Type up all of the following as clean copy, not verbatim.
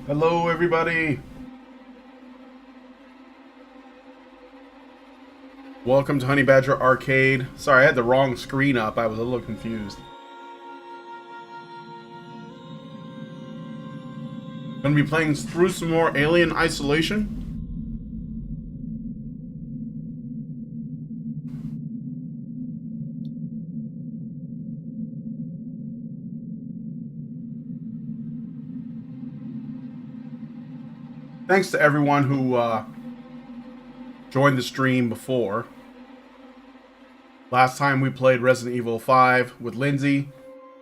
Hello, everybody. Welcome to Honey Badger Arcade. Sorry, I had the wrong screen up. I was a little confused. Gonna be playing through some more Alien Isolation. Thanks to everyone who joined the stream before. Last time we played Resident Evil 5 with Lindsay.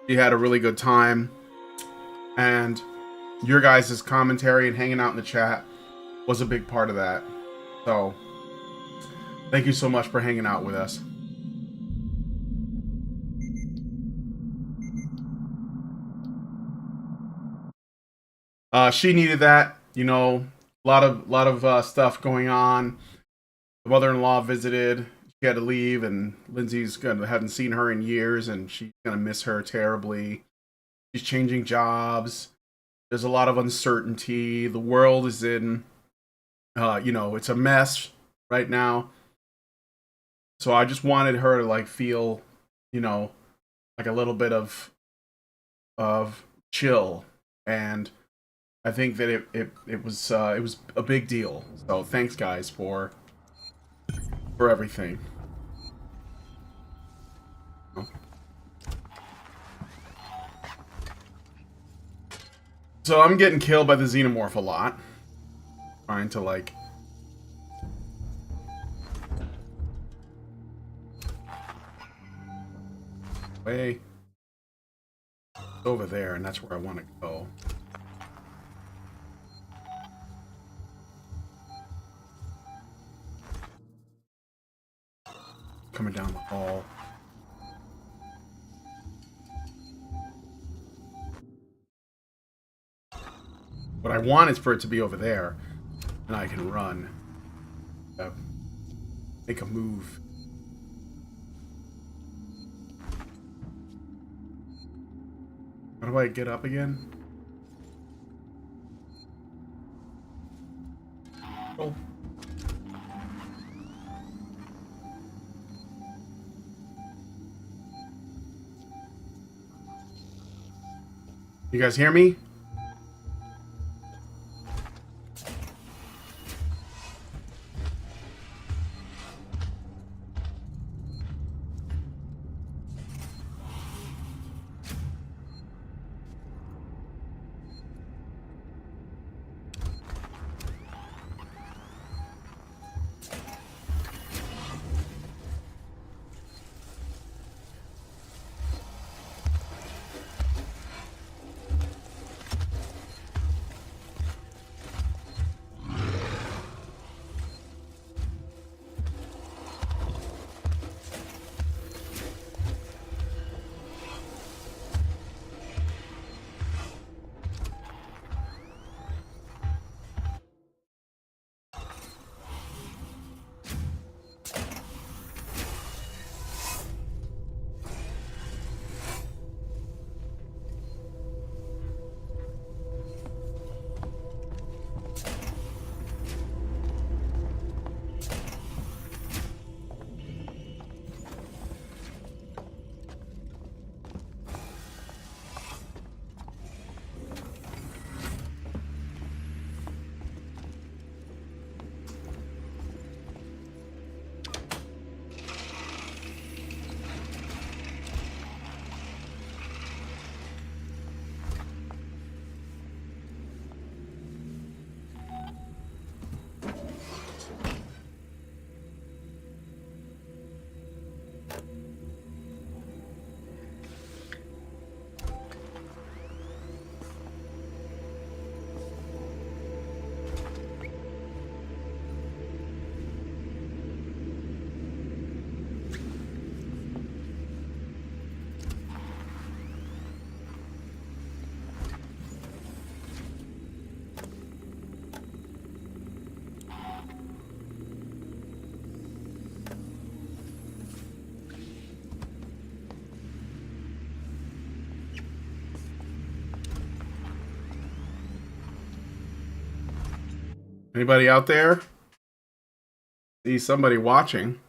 She had a really good time. And your guys' commentary and hanging out in the chat was a big part of that. So, thank you so much for hanging out with us. She needed that, you know, a lot of stuff going on. The mother-in-law visited. She had to leave, and Lindsay's hadn't seen her in years, and she's gonna miss her terribly. She's changing jobs. There's a lot of uncertainty. The world is in, it's a mess right now. So I just wanted her to like feel, like a little bit of chill, and I think that it was a big deal. So thanks guys for everything. So I'm getting killed by the xenomorph a lot. Trying to like way over there, and that's where I want to go. Coming down the hall. What I want is for it to be over there, and I can run. Make a move. How do I get up again? Oh. You guys hear me? Anybody out there? See somebody watching?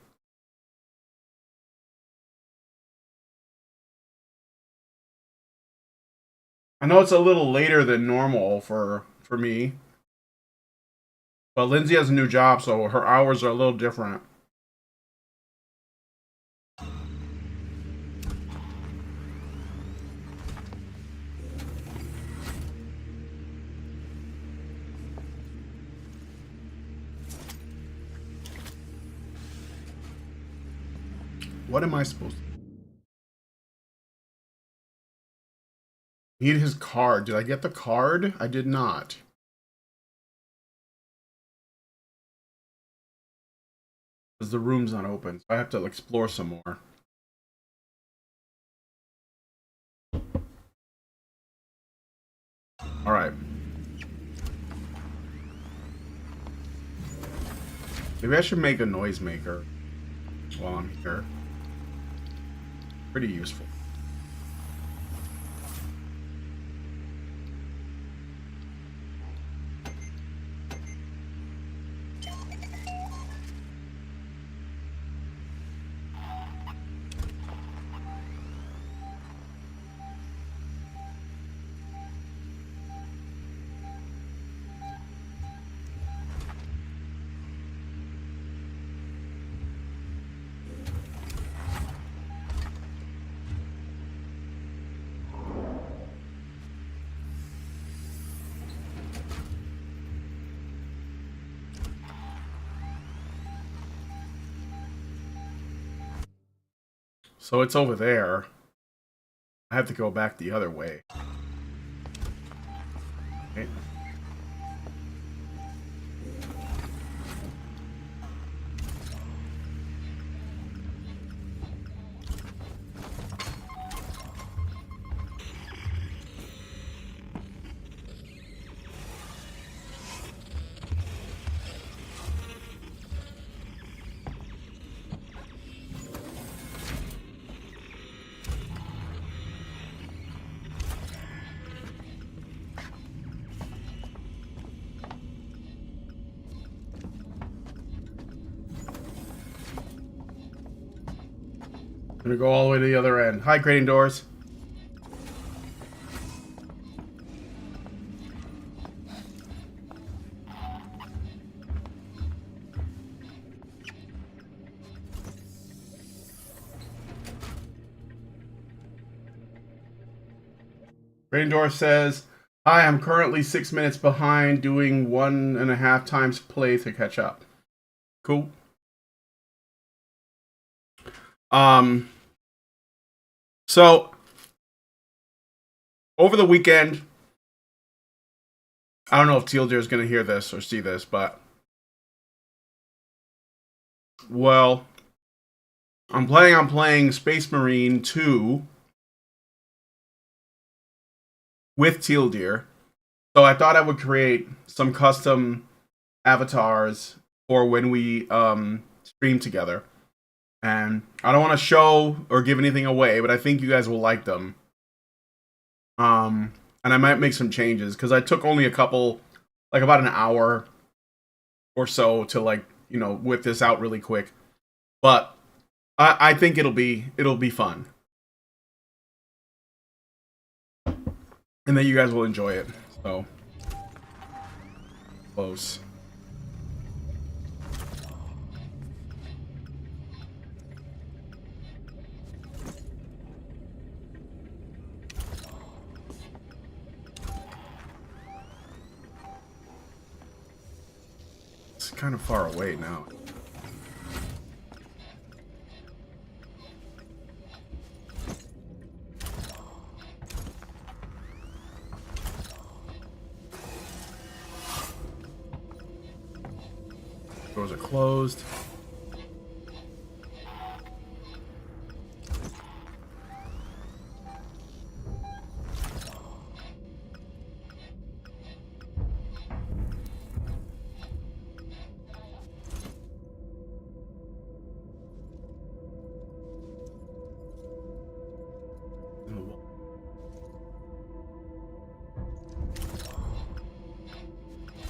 I know it's a little later than normal for me, but Lindsay has a new job, so her hours are a little different. What am I supposed to need? His card. Did I get the card? I did not. Because the room's not open, so I have to explore some more. Alright. Maybe I should make a noisemaker while I'm here. Pretty useful. So it's over there. I have to go back the other way. Okay. I'm gonna go all the way to the other end. Hi, grading doors. Grading door says, "Hi, I'm currently 6 minutes behind, doing 1.5 times play to catch up." Cool. So over the weekend, I don't know if Teal Deer is going to hear this or see this, but well, I'm planning on playing Space Marine 2 with Teal Deer. So I thought I would create some custom avatars for when we stream together. And I don't want to show or give anything away, but I think you guys will like them. And I might make some changes because I took only a couple, like about an hour or so to whip this out really quick. But I think it'll be fun. And then you guys will enjoy it. So close. It's kind of far away now. Doors are closed.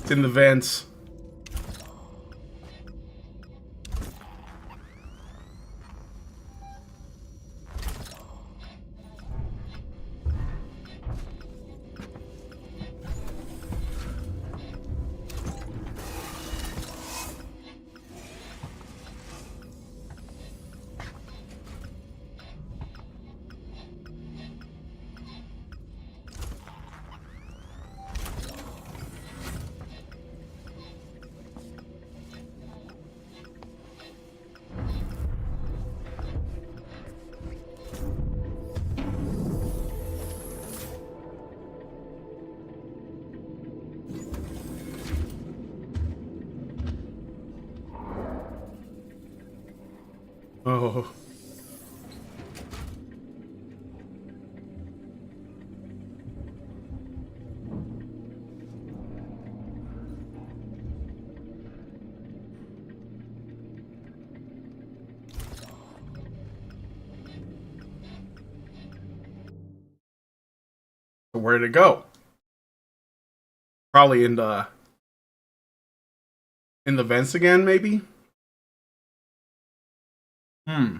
It's in the vents. Oh. So where did it go? Probably in the vents again, maybe? Hmm.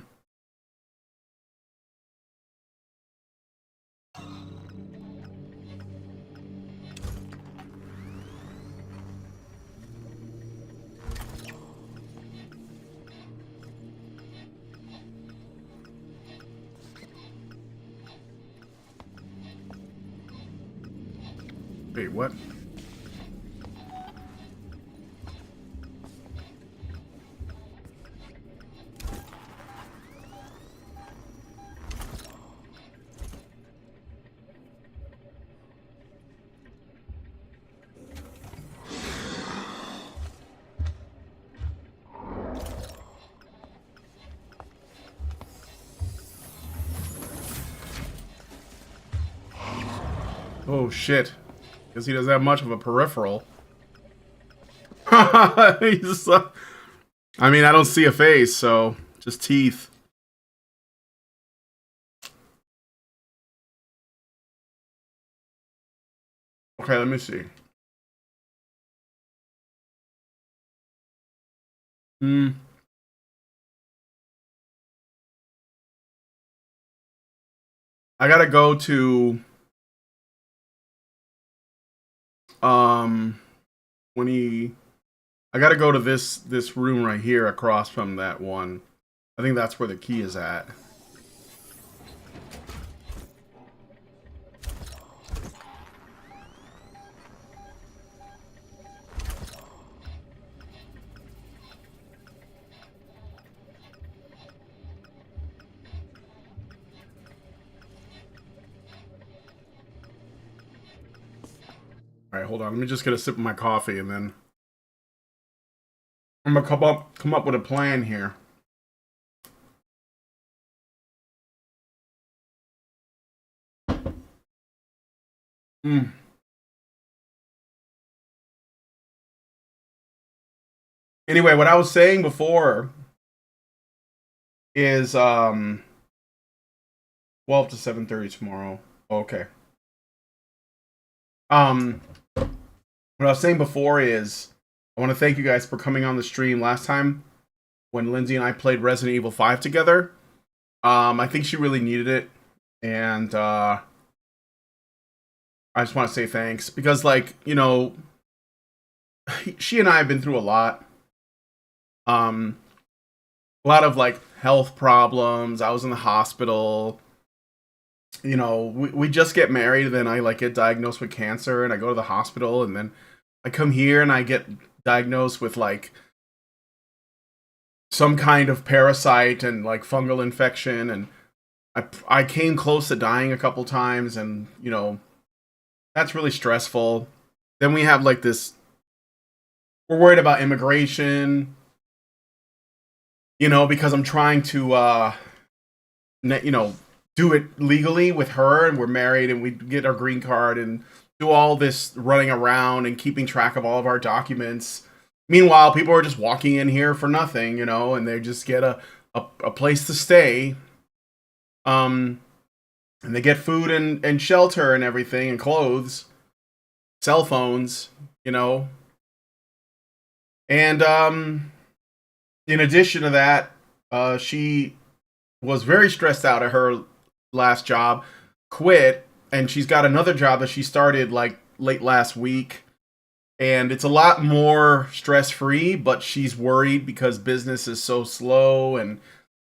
Wait, what? Oh shit. Guess he doesn't have much of a peripheral. He's, I mean, I don't see a face, so just teeth. Okay, let me see. Hmm. I gotta go to um when he I gotta go to this room right here across from that one. I think that's where the key is at. Alright, hold on. Let me just get a sip of my coffee and then I'm gonna come up with a plan here. Hmm. Anyway, what I was saying before is 12 to 7:30 tomorrow. Okay. Um what I was saying before is I want to thank you guys for coming on the stream last time when Lindsay and I played Resident Evil 5 together. I think she really needed it, and I just want to say thanks because, like, you know, she and I have been through a lot. Um, a lot of like health problems. I was in the hospital. You know, we just get married, and then I like get diagnosed with cancer, and I go to the hospital, and then I come here and I get diagnosed with like some kind of parasite and like fungal infection, and I came close to dying a couple times, and you know that's really stressful. Then we have like this. We're worried about immigration, you know, because I'm trying to, you know, do it legally with her, and we're married, and we get our green card, and do all this running around and keeping track of all of our documents. Meanwhile, people are just walking in here for nothing, you know, and they just get a place to stay. Um, and they get food and shelter and everything and clothes, cell phones, you know. And in addition to that, she was very stressed out at her last job, quit, and she's got another job that she started like late last week. And it's a lot more stress free, but she's worried because business is so slow and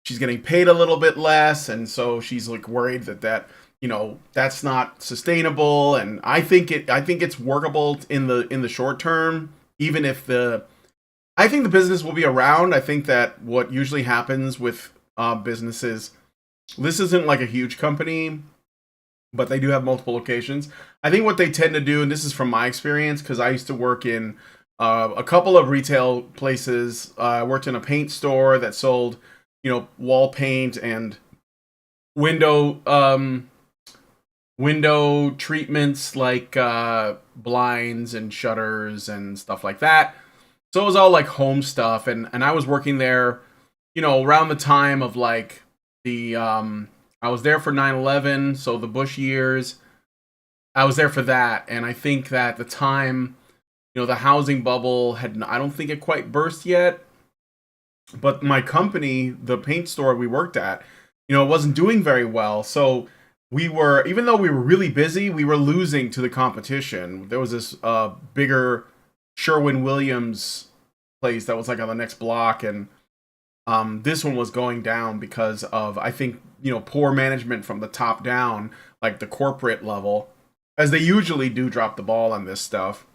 she's getting paid a little bit less. And so she's like worried that you know, that's not sustainable. And I think it's workable in the short term, even if I think the business will be around. I think that what usually happens with businesses, this isn't like a huge company, but they do have multiple locations. I think what they tend to do, and this is from my experience, because I used to work in a couple of retail places. I worked in a paint store that sold wall paint and window window treatments like blinds and shutters and stuff like that. So it was all like home stuff, and I was working there, around the time of like the I was there for 9/11, so the Bush years. I was there for that, and I think that at the time, the housing bubble I don't think it quite burst yet, but my company, the paint store we worked at, it wasn't doing very well. So even though we were really busy, we were losing to the competition. There was this bigger Sherwin-Williams place that was like on the next block, and this one was going down because of, I think, poor management from the top down, like the corporate level, as they usually do drop the ball on this stuff,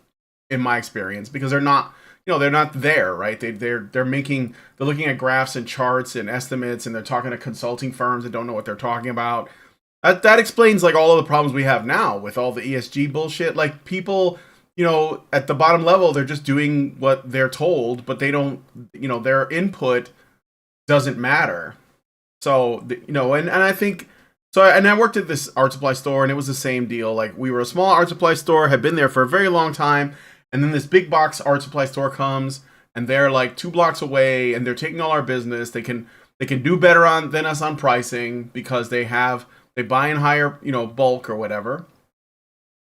in my experience, because they're not there, right? They're looking at graphs and charts and estimates, and they're talking to consulting firms that don't know what they're talking about. That explains like all of the problems we have now with all the ESG bullshit. Like people, at the bottom level, they're just doing what they're told, but they don't, their input doesn't matter. So, and I think, and I worked at this art supply store, and it was the same deal. Like, we were a small art supply store, had been there for a very long time, and then this big box art supply store comes, and they're like 2 blocks away, and they're taking all our business. They can do better than us on pricing because they buy in higher, bulk or whatever.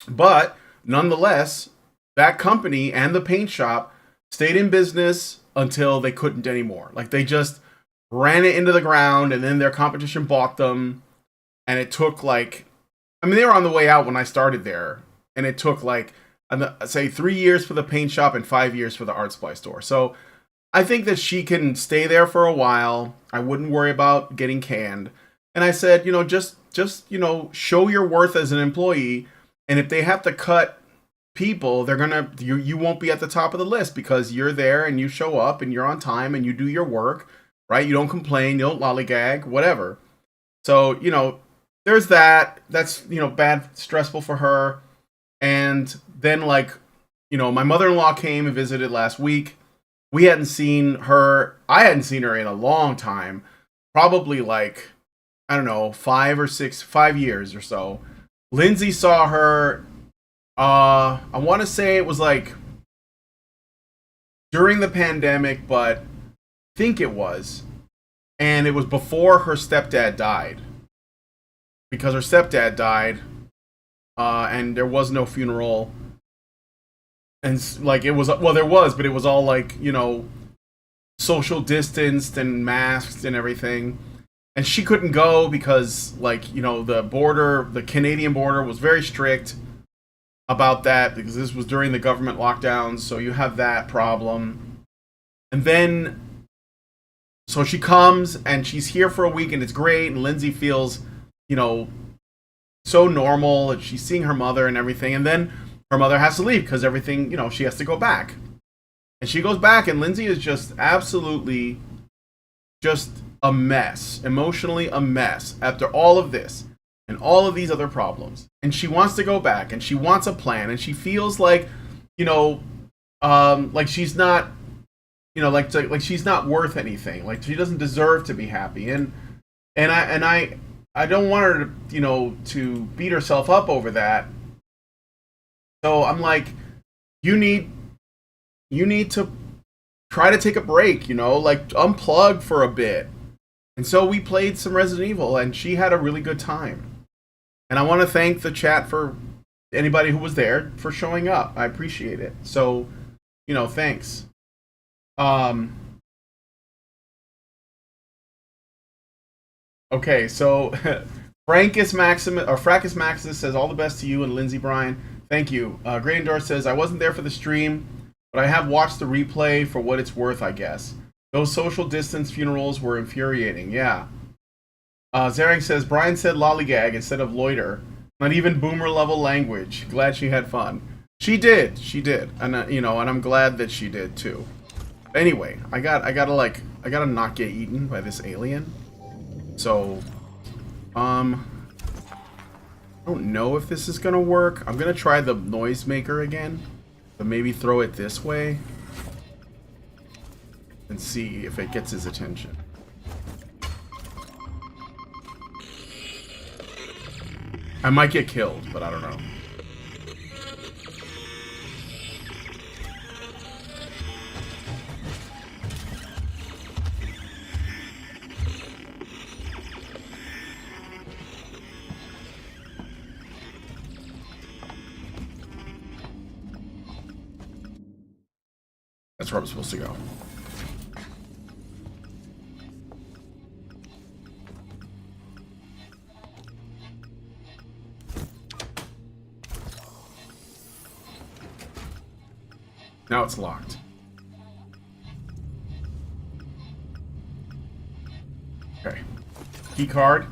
But nonetheless, that company and the paint shop stayed in business until they couldn't anymore. Like, they just ran it into the ground, and then their competition bought them. And it took like, they were on the way out when I started there, and it took like, say 3 years for the paint shop and 5 years for the art supply store. So I think that she can stay there for a while. I wouldn't worry about getting canned. And I said, just show your worth as an employee. And if they have to cut people, you won't be at the top of the list because you're there and you show up and you're on time and you do your work, right? You don't complain, you don't lollygag, whatever. So, there's that. That's, bad, stressful for her. And then, like, my mother-in-law came and visited last week. We hadn't seen her. I hadn't seen her in a long time. Probably, like, I don't know, 5 years or so. Lindsay saw her, I want to say it was, like, during the pandemic, but I think it was. And it was before her stepdad died. Because her stepdad died, and there was no funeral. And, like, it was, well, there was, but it was all, like, social distanced and masked and everything. And she couldn't go because, like, the Canadian border was very strict about that because this was during the government lockdowns, so you have that problem. And then, so she comes, and she's here for a week, and it's great, and Lindsay feels, so normal, and she's seeing her mother and everything, and then her mother has to leave because everything, she has to go back. And she goes back, and Lindsay is just absolutely just a mess, emotionally a mess after all of this and all of these other problems. And she wants to go back, and she wants a plan, and she feels like, like she's not, like she's not worth anything. Like she doesn't deserve to be happy. And I don't want her to, to beat herself up over that. So I'm like, you need to try to take a break, like unplug for a bit. And so we played some Resident Evil, and she had a really good time. And I want to thank the chat for anybody who was there for showing up. I appreciate it. So, thanks. Okay, so Fracus Maximus says all the best to you and Lindsay Bryan. Thank you. Grandor says I wasn't there for the stream, but I have watched the replay for what it's worth, I guess. Those social distance funerals were infuriating. Yeah. Zarang says Brian said lollygag instead of loiter. Not even boomer level language. Glad she had fun. She did, and and I'm glad that she did too. Anyway, I gotta not get eaten by this alien. So, I don't know if this is gonna work. I'm gonna try the noisemaker again, but maybe throw it this way and see if it gets his attention. I might get killed, but I don't know. That's where I'm supposed to go. Now it's locked. Okay. Key card.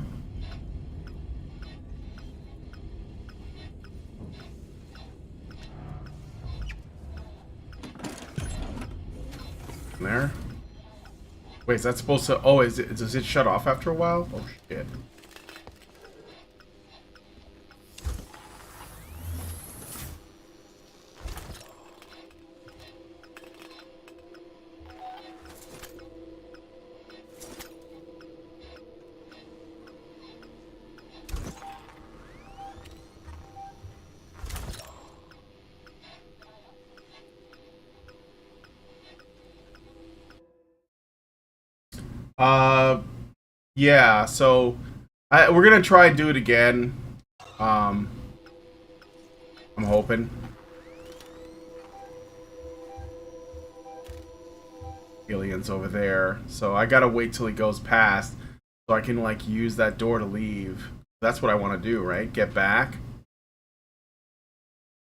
There. Wait, is that supposed to... Oh, does it shut off after a while? Oh, shit. Yeah, so we're gonna try and do it again. I'm hoping. Aliens over there, so I gotta wait till he goes past so I can like use that door to leave. That's what I want to do, right? Get back.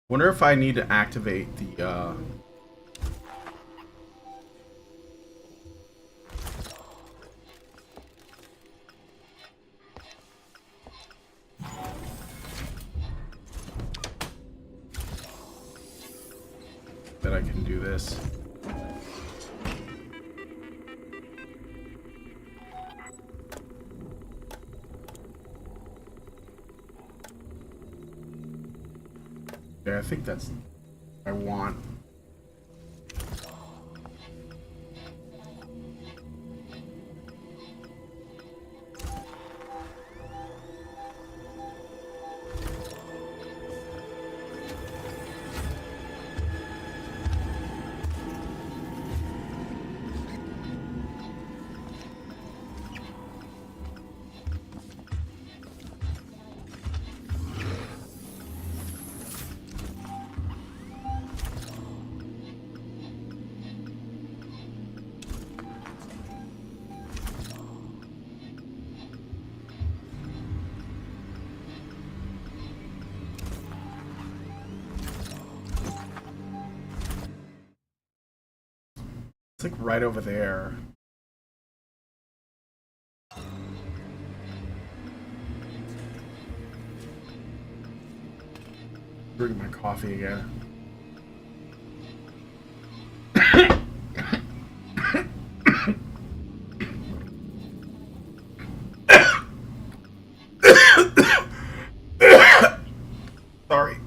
Wonder if I need to activate the that I can do this. Yeah, I think that's what I want. It's like right over there. Drink my coffee again. Sorry.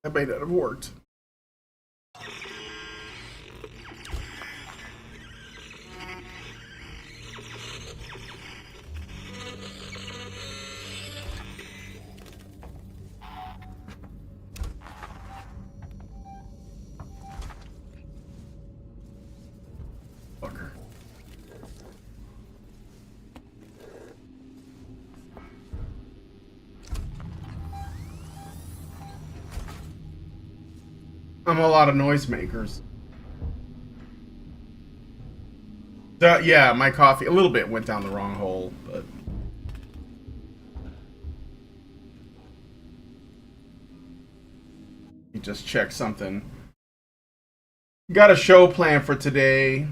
That may not have worked. Fucker. I'm a lot of noisemakers. Yeah, my coffee a little bit went down the wrong hole, but you just check something. Got a show planned for today.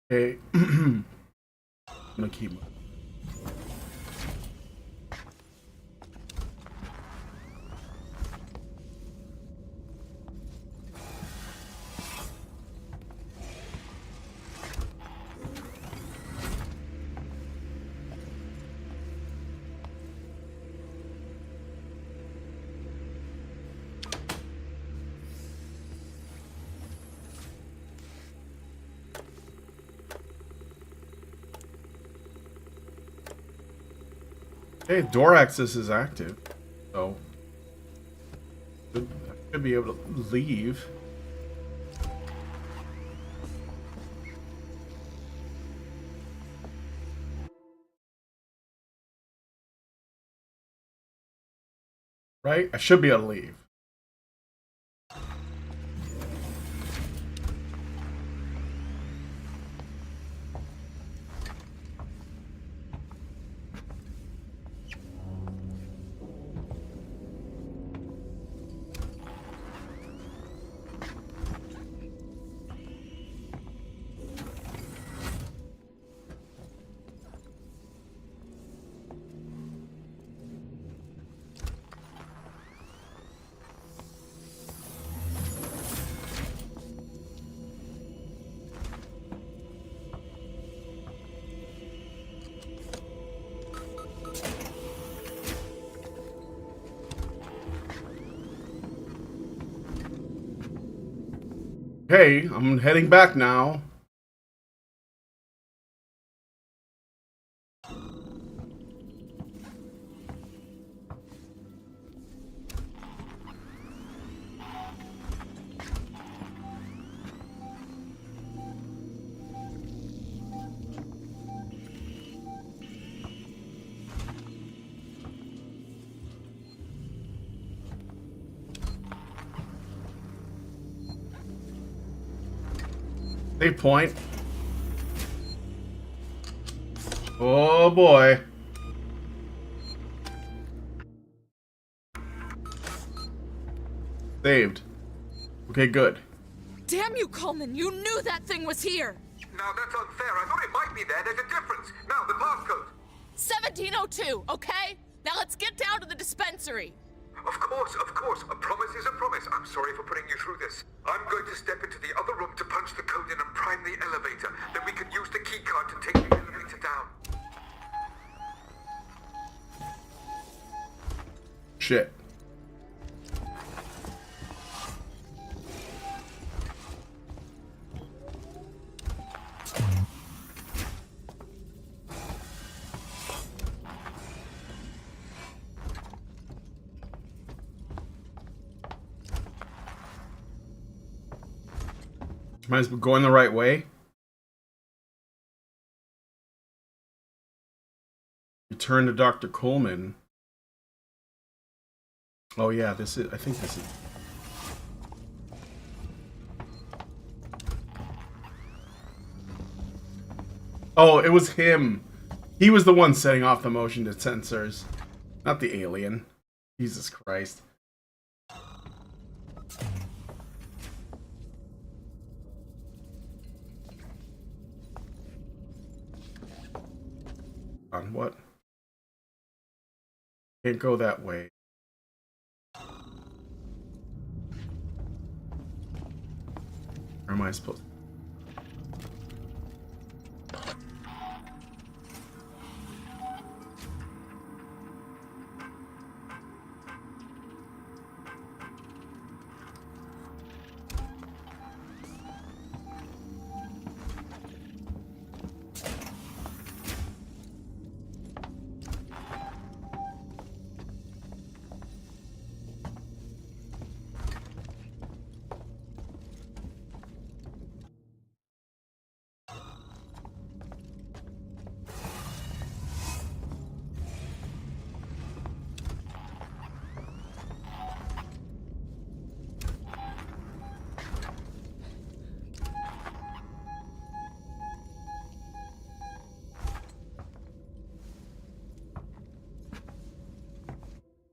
Okay. I'm gonna keep. Hey, door access is active, so I should be able to leave. Right? I should be able to leave. Hey, I'm heading back now. Save point. Oh boy. Saved. Okay, good. Damn you, Coleman! You knew that thing was here! Now that's unfair. I thought it might be there. There's a difference. Now, the passcode. 1702, okay? Now let's get down to the dispensary. Of course, of course. A promise is a promise. I'm sorry for putting you through this. I'm going to step into the other room to punch the code in and prime the elevator. Then we can use the keycard to take the elevator down. Shit. Might as well going the right way. Return to Dr. Coleman. Oh yeah, this is. I think this is. Oh, it was him. He was the one setting off the motion sensors, not the alien. Jesus Christ. On what? Can't go that way. Where am I supposed?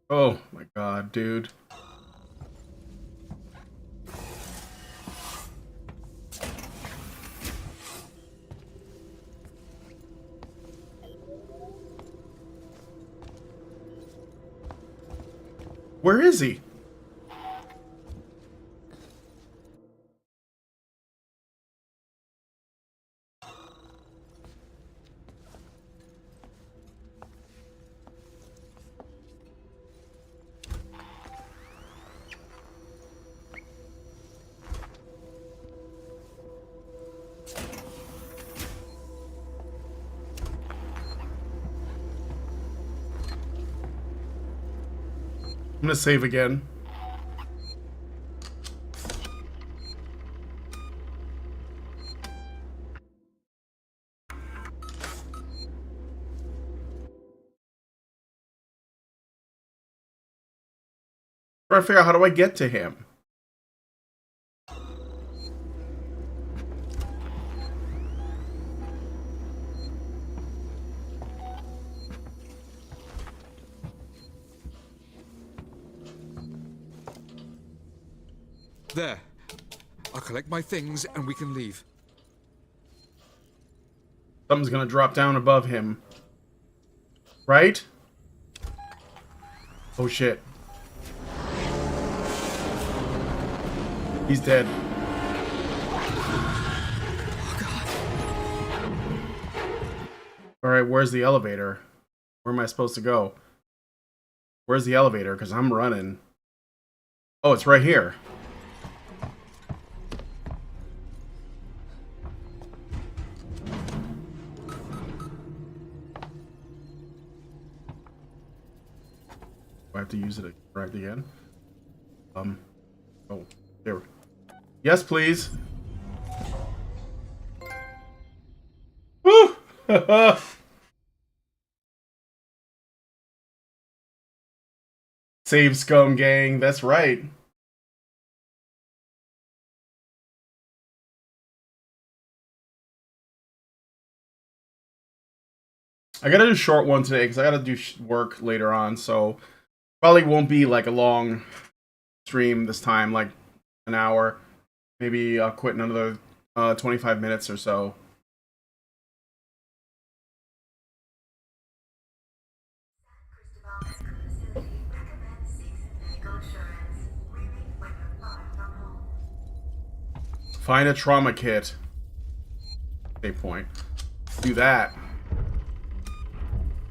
Oh my god, dude. Where is he? I'm gonna save again. Trying to figure out how do I get to him. There. I'll collect my things and we can leave. Something's gonna drop down above him. Right? Oh shit. He's dead. Alright, where's the elevator? Where am I supposed to go? Where's the elevator? Because I'm running. Oh, it's right here. Do I have to use it right again? Oh, there. Yes, please. Woo! Save scum gang, that's right. I gotta do a short one today because I gotta do work later on, so probably won't be like a long stream this time, like an hour. Maybe I'll quit in another 25 minutes or so. Find a trauma kit. Save point. Do that.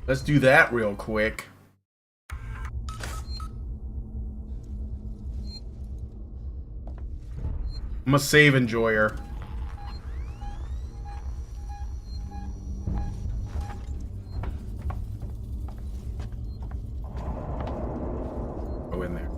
Let's do that real quick. I'm a save enjoyer. Go in there.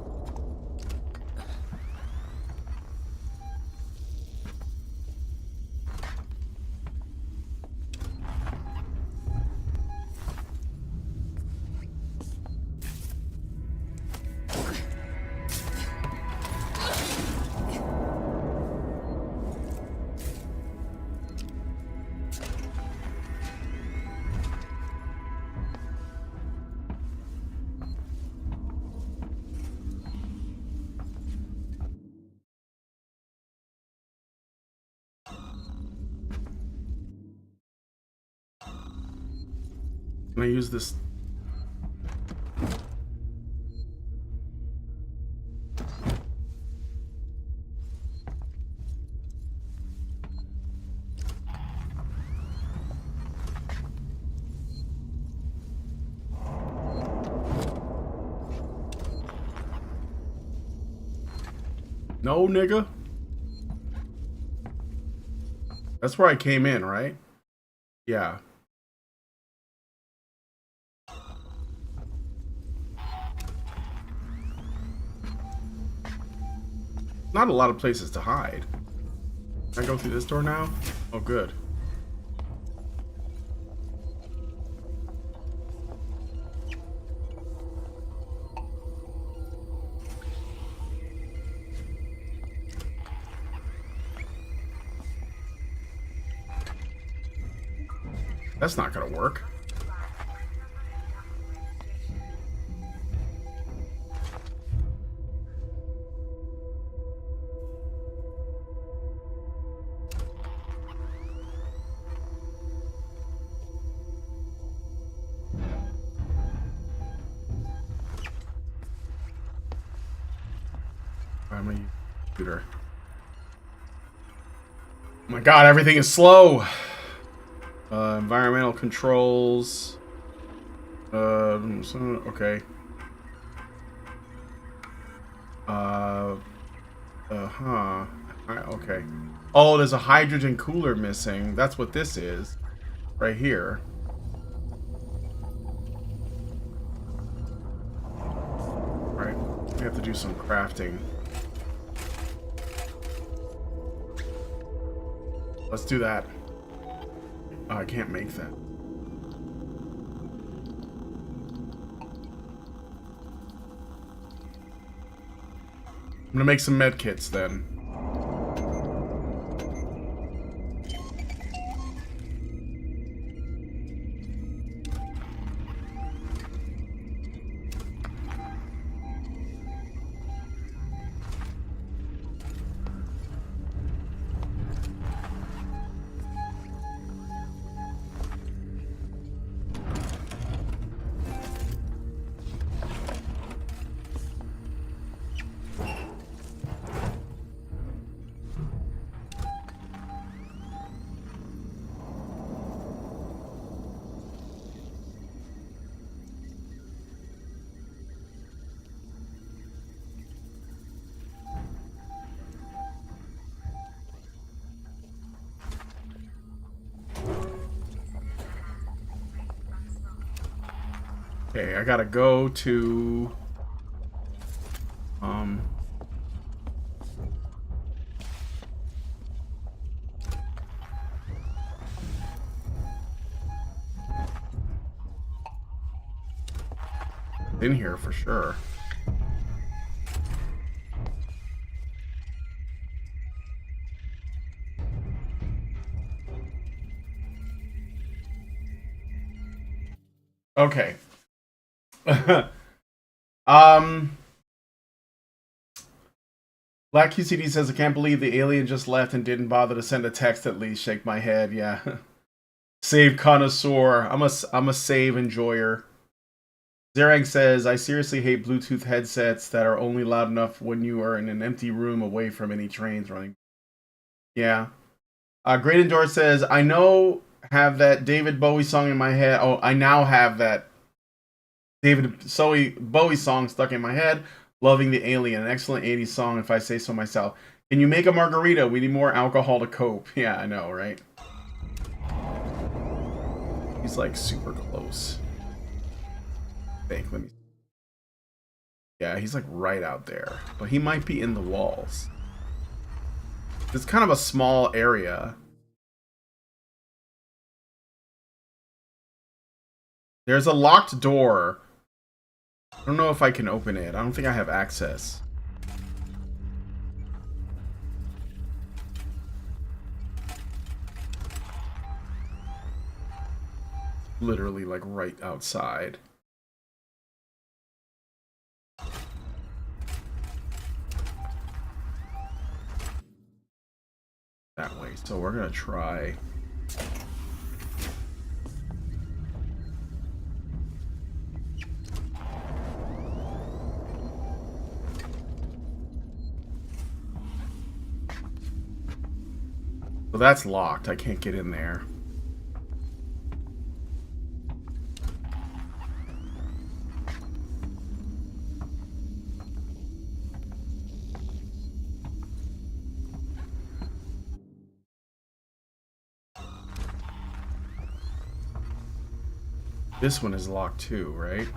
Can I use this? No, nigga. That's where I came in, right? Yeah. Not a lot of places to hide. Can I go through this door now? Oh, good. That's not gonna work. I'm gonna use the computer. Oh my god, everything is slow. Environmental controls. Okay. Okay. Oh, there's a hydrogen cooler missing. That's what this is. Right here. Alright. We have to do some crafting. Let's do that. Oh, I can't make that. I'm gonna make some med kits then. Okay, I gotta go to in here for sure. Okay. Black QCD says, I can't believe the alien just left and didn't bother to send a text at least. Shake my head, yeah. Save connoisseur. I'm a save enjoyer. Zerang says, I seriously hate Bluetooth headsets that are only loud enough when you are in an empty room away from any trains running. Yeah. Great Endor says, I know have that David Bowie song in my head. Oh, I now have that David Bowie song stuck in my head. Loving the Alien, an excellent 80s song if I say so myself. Can you make a margarita? We need more alcohol to cope. Yeah, I know, right? He's like super close. Let me. Yeah, he's like right out there, but he might be in the walls. It's kind of a small area. There's a locked door. I don't know if I can open it. I don't think I have access. Literally like right outside. That way. So we're gonna try. Well, that's locked. I can't get in there. This one is locked too, right?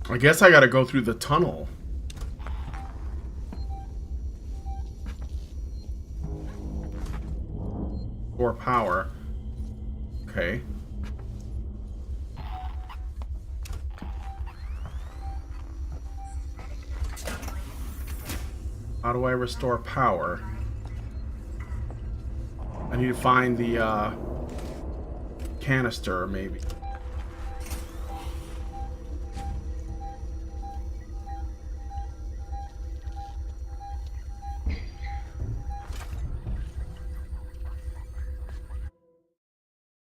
I guess I gotta go through the tunnel. For power. Okay. How do I restore power? I need to find the canister, maybe.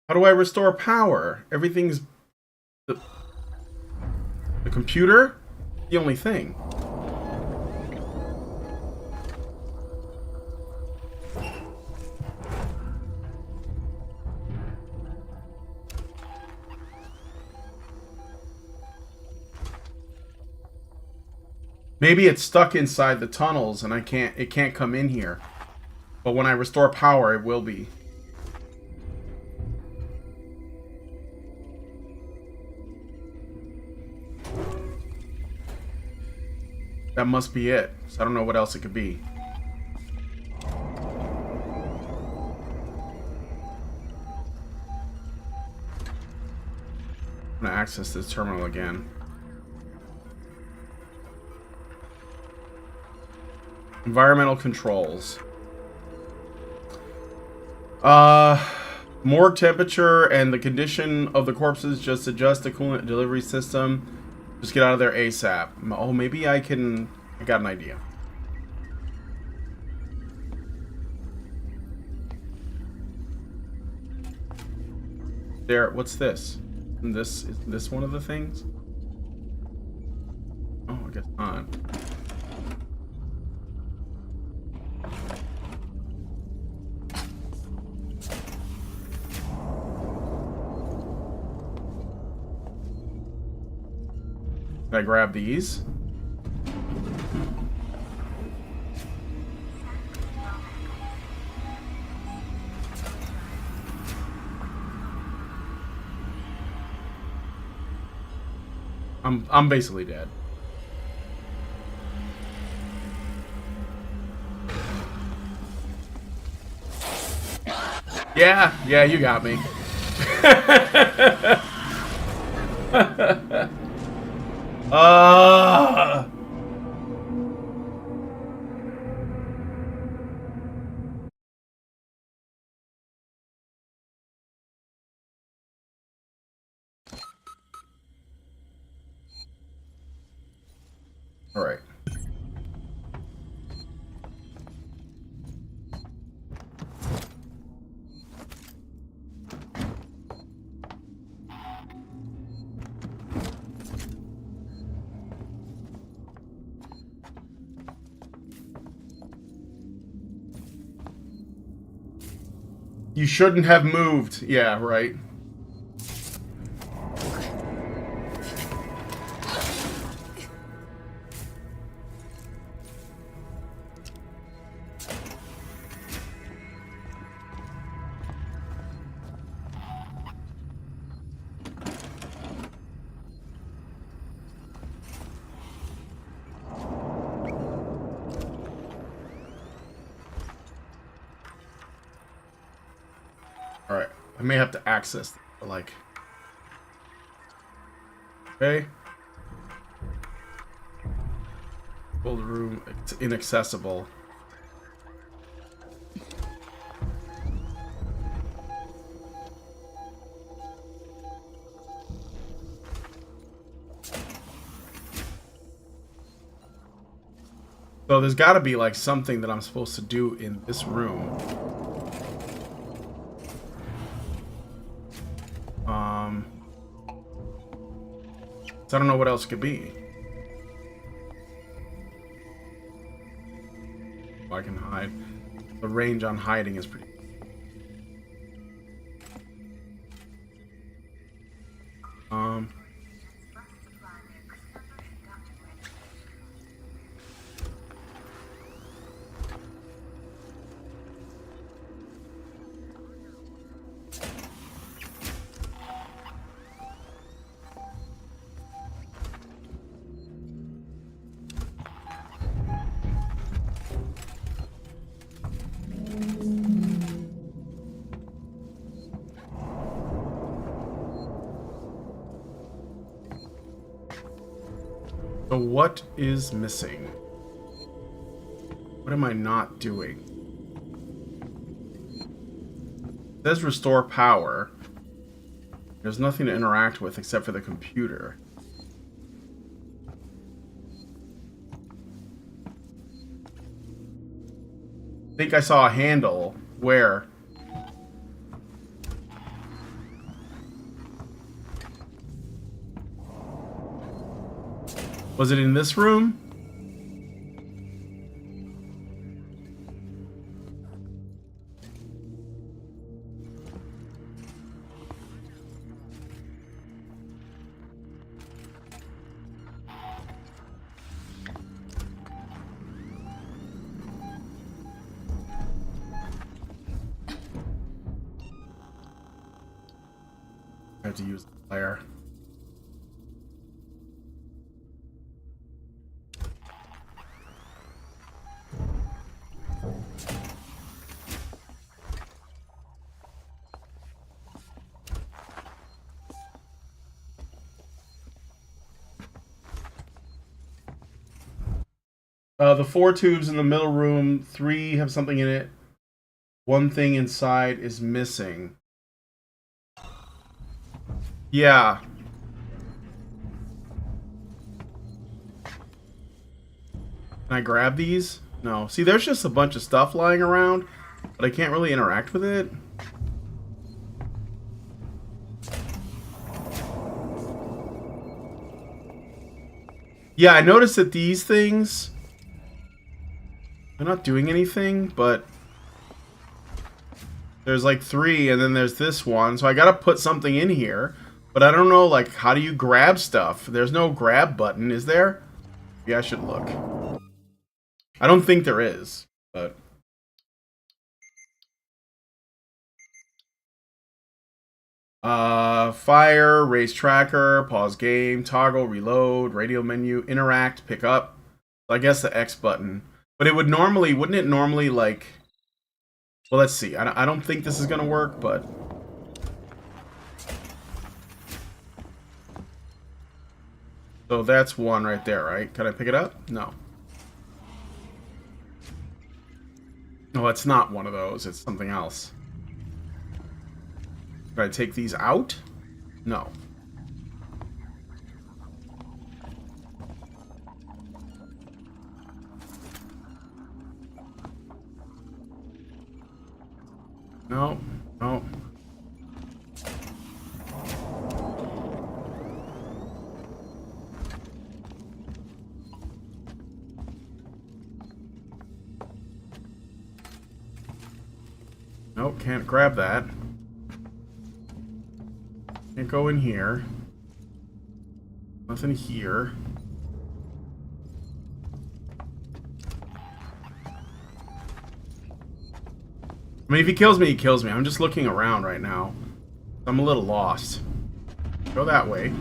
How do I restore power? Everything's... The computer? The only thing. Maybe it's stuck inside the tunnels and it can't come in here. But when I restore power, it will be. That must be it. So I don't know what else it could be. I'm gonna access this terminal again. Environmental controls. Morgue temperature and the condition of the corpses. Just adjust the coolant delivery system. Just get out of there ASAP. Oh, maybe I can... I got an idea. There, what's this? Is this one of the things? Oh, I guess not. Can I grab these? I'm basically dead. Yeah, you got me. All right. You shouldn't have moved. Yeah, right. Alright, I may have to access, like... Okay. Full room, it's inaccessible. So there's gotta be, like, something that I'm supposed to do in this room. So I don't know what else it could be. Oh, I can hide. The range on hiding is pretty... So what is missing? What am I not doing? It says restore power. There's nothing to interact with except for the computer. I think I saw a handle. Where? Was it in this room? I have to use the player. The 4 tubes in the middle room, 3 have something in it. 1 thing inside is missing. Yeah. Can I grab these? No. See, there's just a bunch of stuff lying around, but I can't really interact with it. Yeah, I noticed that these things... they're not doing anything, but... there's like 3, and then there's this one, so I gotta put something in here. But I don't know, like, how do you grab stuff? There's no grab button, is there? Yeah, I should look. I don't think there is, but... fire, raise tracker, pause game, toggle, reload, radio menu, interact, pick up. So I guess the X button. But it would normally, wouldn't it normally, like... well, let's see. I don't think this is gonna work, but... so that's one right there, right? Can I pick it up? No. No, it's not one of those. It's something else. Can I take these out? No. No. No. Nope, can't grab that. Can't go in here. Nothing here. I mean, if he kills me, he kills me. I'm just looking around right now. I'm a little lost. Go that way.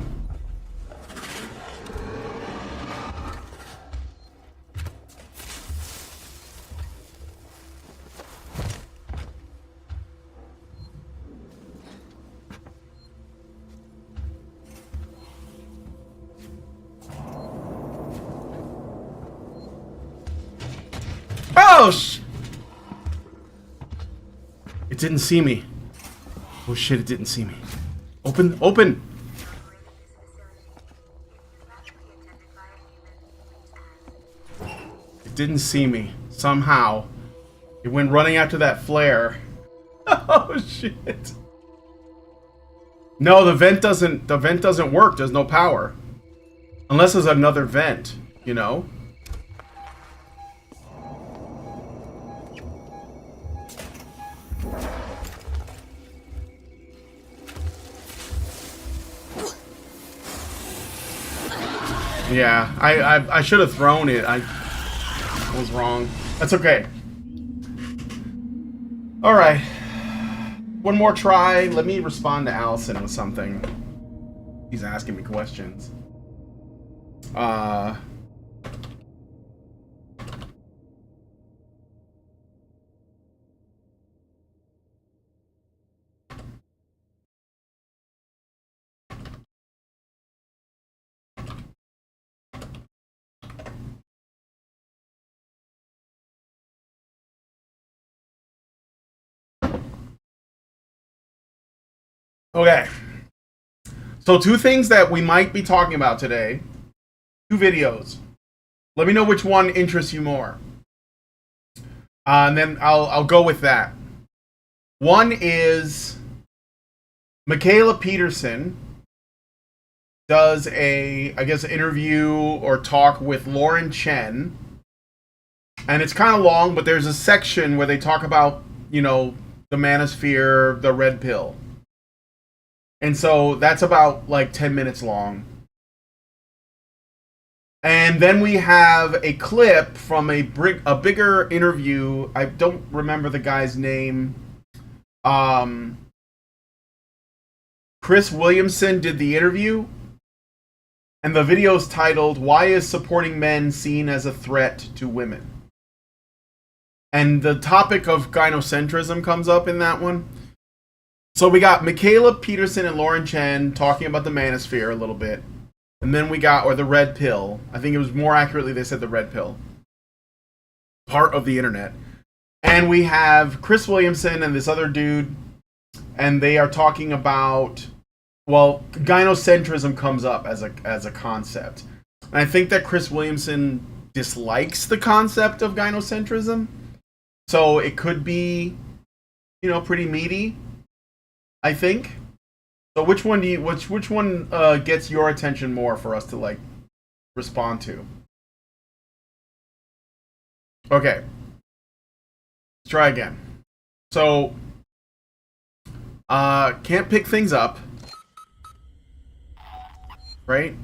Oh, it didn't see me. Oh shit, it didn't see me. Open, open! It didn't see me. Somehow. It went running after that flare. Oh shit. No, the vent doesn't work. There's no power. Unless there's another vent, you know? Yeah, I should have thrown it. I was wrong. That's okay. Alright. One more try. Let me respond to Allison with something. He's asking me questions. Okay. So 2 things that we might be talking about today. 2 videos. Let me know which one interests you more. And then I'll go with that. One is Michaela Peterson does a, I guess, interview or talk with Lauren Chen. And it's kind of long, but there's a section where they talk about, you know, the manosphere, the red pill. And so that's about like 10 minutes long. And then we have a clip from a bigger interview. I don't remember the guy's name. Chris Williamson did the interview. And the video is titled, "Why is Supporting Men Seen as a Threat to Women?" And the topic of gynocentrism comes up in that one. So we got Michaela Peterson and Lauren Chen talking about the manosphere a little bit. And then we got, or the red pill. I think it was more accurately they said the red pill. Part of the internet. And we have Chris Williamson and this other dude. And they are talking about, well, gynocentrism comes up as a concept. And I think that Chris Williamson dislikes the concept of gynocentrism. So it could be, you know, pretty meaty, I think. So which one gets your attention more for us to like respond to? Okay. Let's try again. So can't pick things up. Right?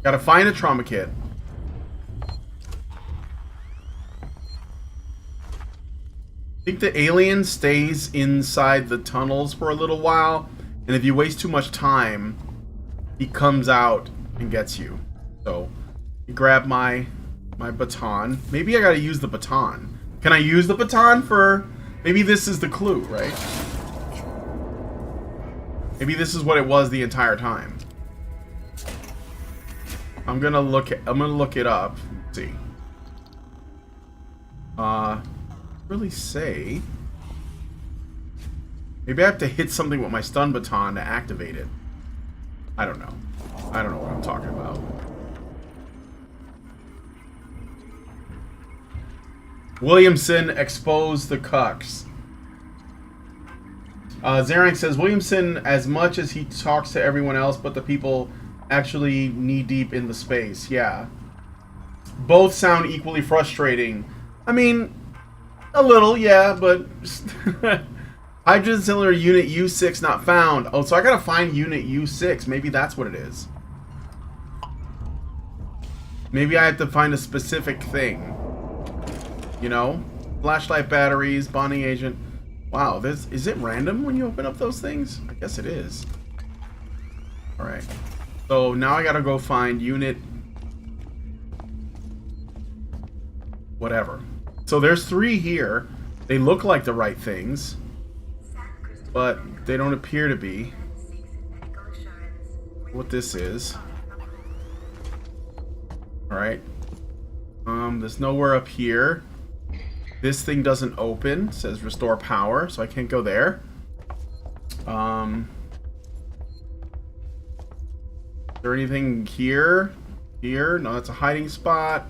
Gotta find a trauma kit. I think the alien stays inside the tunnels for a little while, and if you waste too much time, he comes out and gets you. So, you grab my baton. Maybe I gotta use the baton. Can I use the baton for... Maybe this is the clue, right? Maybe this is what it was the entire time. I'm gonna look it up. Let's see. Really say. Maybe I have to hit something with my stun baton to activate it. I don't know. I don't know what I'm talking about. Williamson exposed the cucks. Zarank says, Williamson, as much as he talks to everyone else, but the people actually knee-deep in the space. Yeah. Both sound equally frustrating. I mean, a little, yeah, but... Hydrogen cylinder unit U6 not found. Oh, so I gotta find unit U6. Maybe that's what it is. Maybe I have to find a specific thing. You know? Flashlight batteries, bonding agent. Wow, is it random when you open up those things? I guess it is. Alright. So now I gotta go find unit... whatever. So there's 3 here. They look like the right things. But they don't appear to be. What this is. Alright. There's nowhere up here. This thing doesn't open. It says restore power, so I can't go there. Is there anything here? Here? No, that's a hiding spot.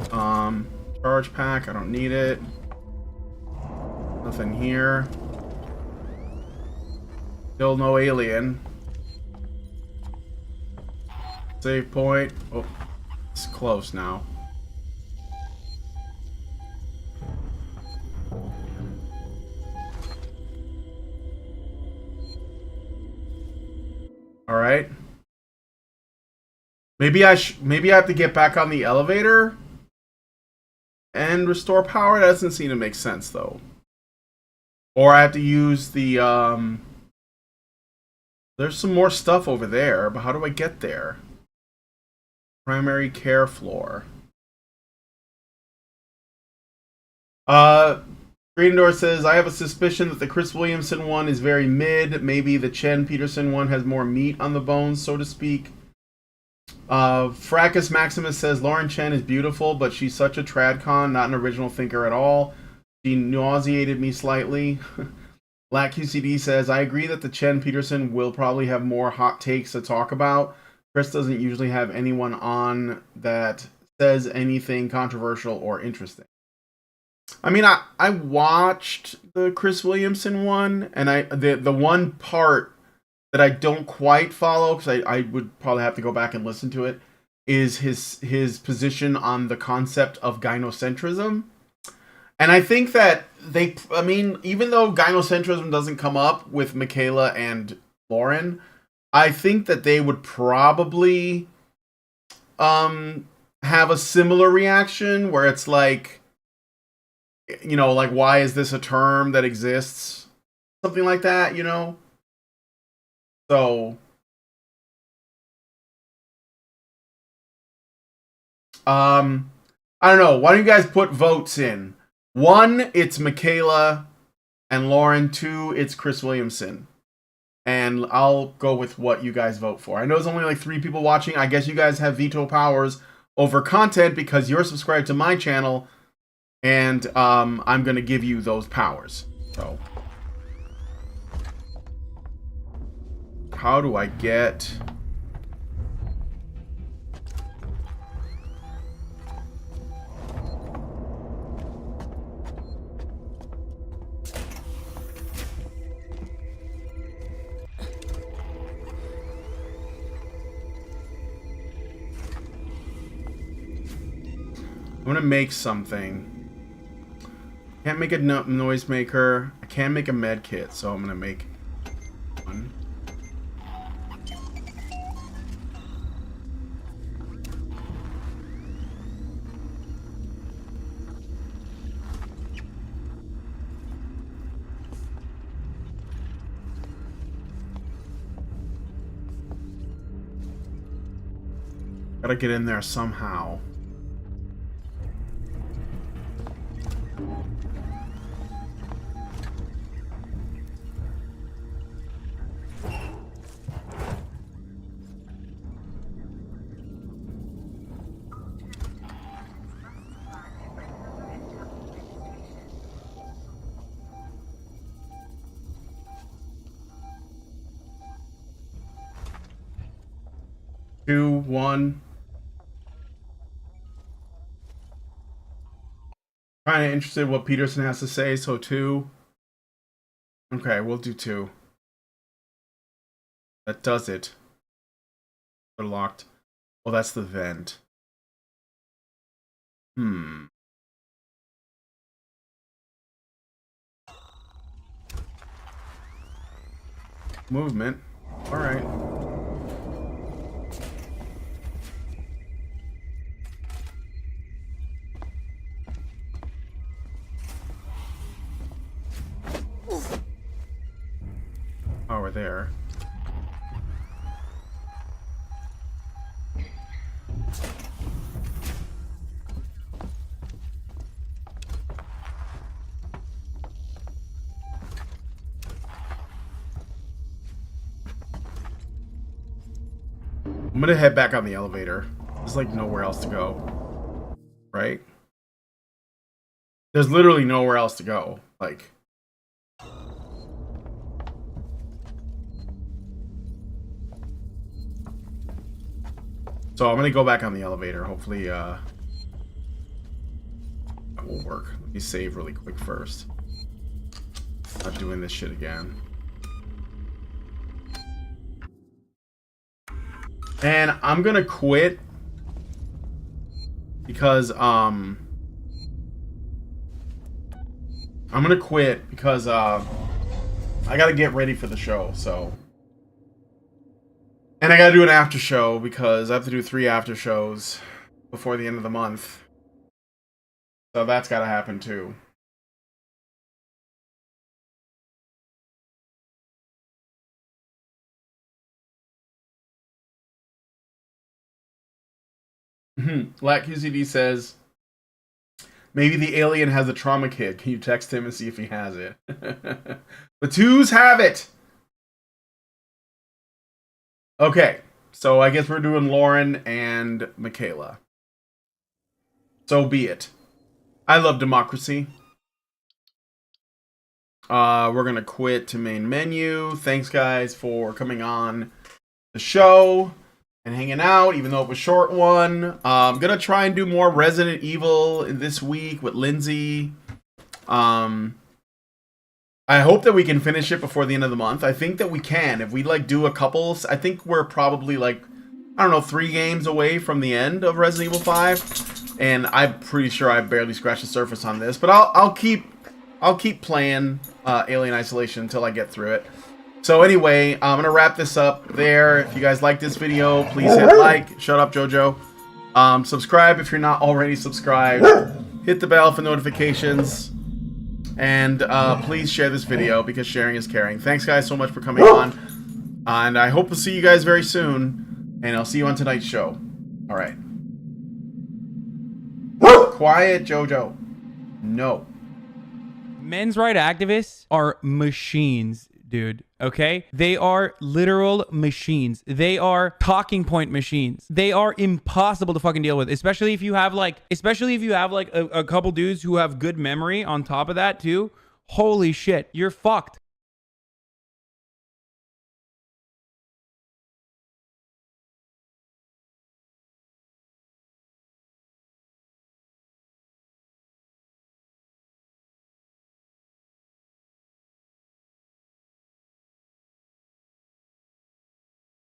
Charge pack, I don't need it. Nothing here. Still no alien. Save point. Oh, it's close now. All right. Maybe I have to get back on the elevator and restore power. That doesn't seem to make sense though. Or I have to use the there's some more stuff over there, but how do I get there? Primary care floor. Greendor says, I have a suspicion that the Chris Williamson one is very mid. Maybe the Chen Peterson one has more meat on the bones, so to speak. Fracus Maximus says, Lauren Chen is beautiful, but she's such a tradcon, not an original thinker at all. She nauseated me slightly. Black QCD says, I agree that the Chen Peterson will probably have more hot takes to talk about. Chris doesn't usually have anyone on that says anything controversial or interesting. I mean, I watched the Chris Williamson one, and the one part that I don't quite follow, because I would probably have to go back and listen to it, is his position on the concept of gynocentrism. And I think that even though gynocentrism doesn't come up with Michaela and Lauren, I think that they would probably have a similar reaction where it's like, you know, like, why is this a term that exists? Something like that, you know? So, I don't know. Why don't you guys put votes in? 1, it's Michaela and Lauren. 2, it's Chris Williamson. And I'll go with what you guys vote for. I know there's only like 3 people watching. I guess you guys have veto powers over content because you're subscribed to my channel. And I'm going to give you those powers. So, how do I get... I'm going to make something. Can't make a noisemaker. I can make a med kit, so I'm going to make one. Gotta get in there somehow. Two, one. Kind of interested what Peterson has to say, so 2. Okay, we'll do 2. That does it. They're locked. Oh, that's the vent. Movement. Alright. Oh, we're there. I'm gonna head back on the elevator. There's like nowhere else to go. Right? There's literally nowhere else to go. Like... So I'm gonna go back on the elevator. Hopefully, that will work. Let me save really quick first. Not doing this shit again. And I'm gonna quit because I'm gonna quit because I gotta get ready for the show. So. And I gotta do an after show because I have to do 3 after shows before the end of the month. So that's gotta happen too. Black QCD says, maybe the alien has a trauma kit. Can you text him and see if he has it? The 2s have it! Okay, so I guess we're doing Lauren and Michaela. So be it. I love democracy. We're gonna quit to main menu. Thanks guys for coming on the show and hanging out, even though it was a short one. I'm gonna try and do more Resident Evil this week with Lindsay. I hope that we can finish it before the end of the month. I think that we can. If we like do a couple, I think we're probably like, I don't know, 3 games away from the end of Resident Evil 5, and I'm pretty sure I barely scratched the surface on this. But I'll keep playing Alien Isolation until I get through it. So anyway, I'm gonna wrap this up there. If you guys like this video, please hit like. Shut up, Jojo. Subscribe if you're not already subscribed. Hit the bell for notifications. And please share this video because sharing is caring. Thanks guys so much for coming on. And I hope to see you guys very soon. And I'll see you on tonight's show. Alright. Quiet, Jojo. No. Men's rights activists are machines, dude. Okay? They are literal machines. They are talking point machines. They are impossible to fucking deal with, especially if you have like a couple dudes who have good memory on top of that too. Holy shit, you're fucked.